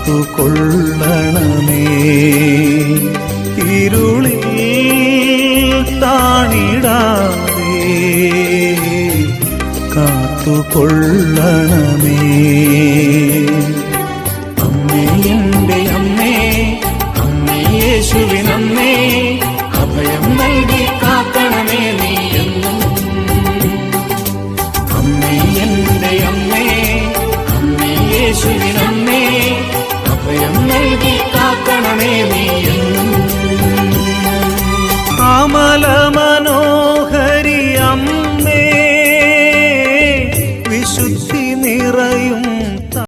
കാത്തുകൊള്ളണമേ. ഇരുളിൽ താണിടാതെ കാത്തുകൊള്ളണമേ. അമ്മേ എൻ്റെ അമ്മേ, അമ്മേ യേശുവിനമ്മേ, അഭയം നൽകി കാക്കണമേ നീ എന്നും. അമ്മേ എൻ്റെ അമ്മേ, അമ്മേ യേശുവിനമ്മേ, അഭയം നൽകി കാക്കണമേ നീ എന്നും. അമലമ